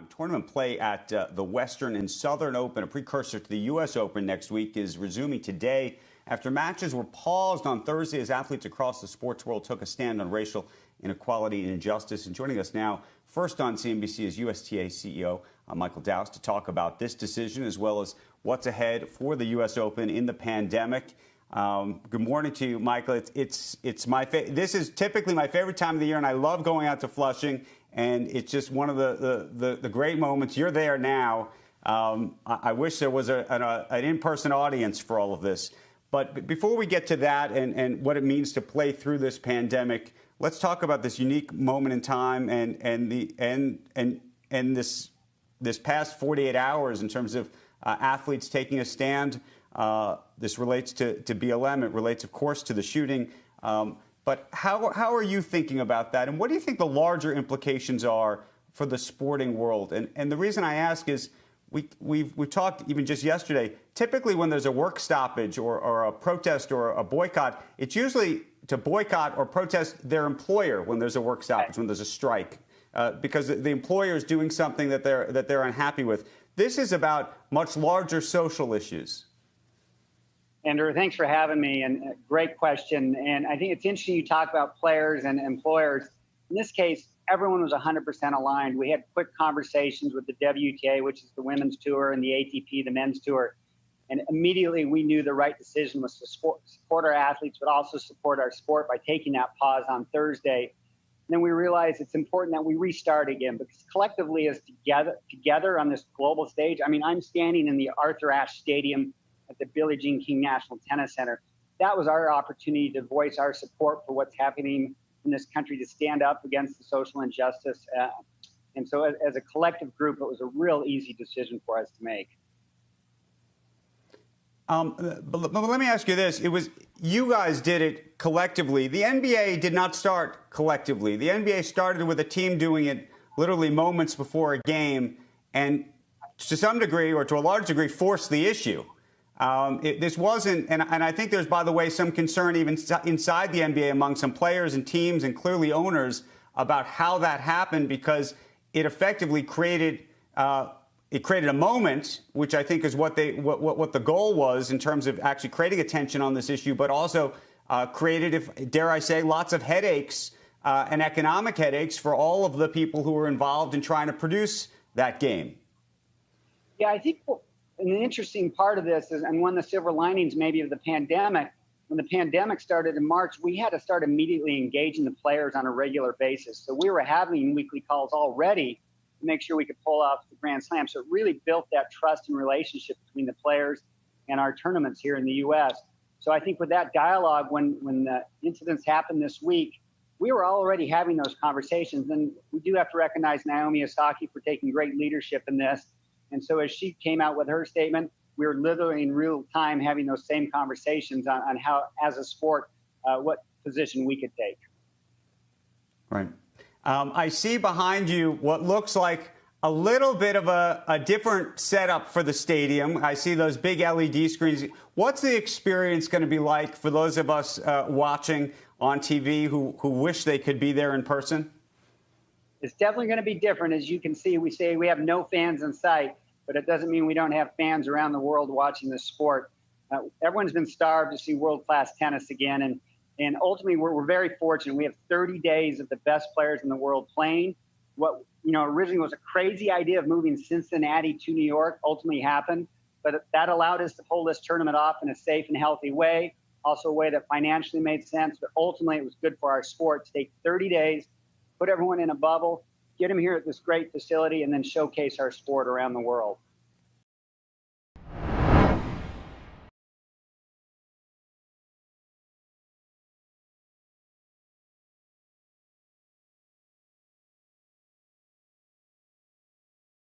Tournament play at the Western and Southern Open, a precursor to the U.S. Open next week, is resuming today after matches were paused on Thursday as athletes across the sports world took a stand on racial inequality and injustice. And joining us now, first on CNBC, is USTA CEO Michael Dowse to talk about this decision as well as what's ahead for the U.S. Open in the pandemic. Good morning to you, Michael. This is typically my favorite time of the year, and I love going out to Flushing. And it's just one of the great moments. You're there now. I wish there was an in-person audience for all of this. But before we get to that and what it means to play through this pandemic, let's talk about this unique moment in time and this past 48 hours in terms of athletes taking a stand. This relates to BLM. It relates, of course, to the shooting. But how are you thinking about that? And what do you think the larger implications are for the sporting world? And the reason I ask is we've talked even just yesterday. Typically, when there's a work stoppage or a protest or a boycott, it's usually to boycott or protest their employer when there's a work stoppage, when there's a strike, because the employer is doing something that they're unhappy with. This is about much larger social issues. Andrew, thanks for having me, and great question. And I think it's interesting you talk about players and employers. In this case, everyone was 100% aligned. We had quick conversations with the WTA, which is the women's tour, and the ATP, the men's tour. And immediately we knew the right decision was to support our athletes, but also support our sport by taking that pause on Thursday. And then we realized it's important that we restart again, because collectively as together on this global stage, I mean, I'm standing in the Arthur Ashe Stadium at the Billie Jean King National Tennis Center. That was our opportunity to voice our support for what's happening in this country, to stand up against the social injustice. And so as a collective group, it was a real easy decision for us to make. But let me ask you this. You guys did it collectively. The NBA did not start collectively. The NBA started with a team doing it literally moments before a game and to some degree, or to a large degree, forced the issue. This wasn't, and I think there's, by the way, some concern even inside the NBA among some players and teams and clearly owners about how that happened, because it effectively created a moment, which I think is what the goal was in terms of actually creating attention on this issue, but also created, dare I say, lots of headaches and economic headaches for all of the people who were involved in trying to produce that game. Yeah, I think an interesting part of this is, and one of the silver linings maybe of the pandemic, when the pandemic started in March, we had to start immediately engaging the players on a regular basis. So we were having weekly calls already to make sure we could pull off the Grand Slam. So it really built that trust and relationship between the players and our tournaments here in the U.S. So I think with that dialogue, when the incidents happened this week, we were already having those conversations. And we do have to recognize Naomi Osaka for taking great leadership in this. And so as she came out with her statement, we were literally in real time having those same conversations on how, as a sport, what position we could take. Right. I see behind you what looks like a little bit of a different setup for the stadium. I see those big LED screens. What's the experience going to be like for those of us watching on TV who wish they could be there in person? It's definitely going to be different. As you can see, we say we have no fans in sight, but it doesn't mean we don't have fans around the world watching this sport. Everyone's been starved to see world-class tennis again. And ultimately, we're very fortunate. We have 30 days of the best players in the world playing. What originally was a crazy idea of moving Cincinnati to New York ultimately happened, but that allowed us to pull this tournament off in a safe and healthy way, also a way that financially made sense. But ultimately, it was good for our sport to take 30 days, put everyone in a bubble, get them here at this great facility, and then showcase our sport around the world.